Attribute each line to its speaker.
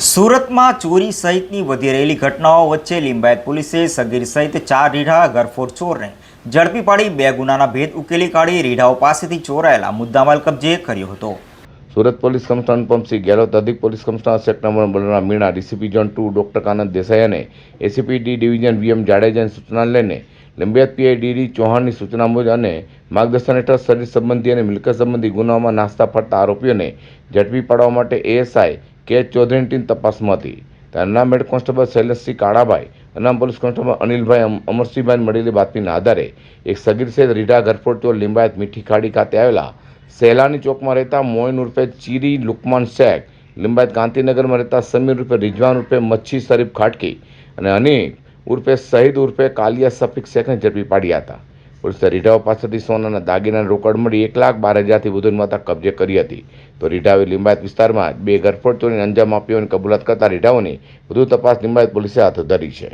Speaker 1: સુરતમાં ચોરી સહિતની વધી રહેલી ઘટનાઓ વચ્ચે લિંબાયત પોલીસે સગીર સહિત 4 રીઢા ઘરફોડ ચોરને ઝડપી પાડી 2 ગુનાના ભેદ ઉકેલી કાઢી રીઢાઓ પાસેથી ચોરાયેલા મુદ્દામાલ કબજે કર્યો હતો।
Speaker 2: સુરત પોલીસ કમિશનર અનુપમસિંહ ગેહલોત, અધિક police commissioner sector number Balram Meena, DCP zone 2 doctor કાનંદ દેસાઈ અને એસીપી ડી ડિવિઝન વીએમ જાડેજાની સૂચના લઈને લિંબાયત પીઆઈ ડીડી ચૌહાણની સૂચના મુજબ અને માર્ગદર્શન હેઠળ શરીર સંબંધી અને મિલકત સંબંધી ગુનાઓમાં નાસ્તા ફરતા આરોપીઓને ઝડપી પાડવા માટે એએસઆઈ કે ચૌધરીની ટીમ તપાસમાં હતી। ત્યારના head constable Shaileshsinh કાળાભાઈ, અનામ police constable અનિલભાઈ અમરસિંહભાઈ મળેલી બાતમીના આધારે એક સગીર સહિત રીઢા ઘરફોડ ચોર લિંબાયત મીઠી ખાડી ખાતે આવેલા સહેલાની ચોકમાં રહેતા મોઇન ઉર્ફે ચીરી લુકમાન શેખ, લિંબાયત ગાંધીનગરમાં રહેતા સમીર ઉર્ફે રિઝવાન ઉર્ફે મચ્છી શરીફ ખાટકી અને હનીફ ઉર્ફે શહીદ ઉર્ફે કાલિયા સફીક શેખને ઝડપી પાડ્યા હતા। પોલીસે રીઢાઓ પાસેથી સોનાના દાગીના રોકડ મળી 1,12,000થી વધુની માત્રા કબજે કરી હતી। તો રીઢાઓએ લિંબાયત વિસ્તારમાં 2 ઘરફોડ ચોરીને અંજામ આપ્યો અને કબૂલાત કરતા રીઢાઓની વધુ તપાસ લિંબાયત પોલીસે હાથ ધરી છે।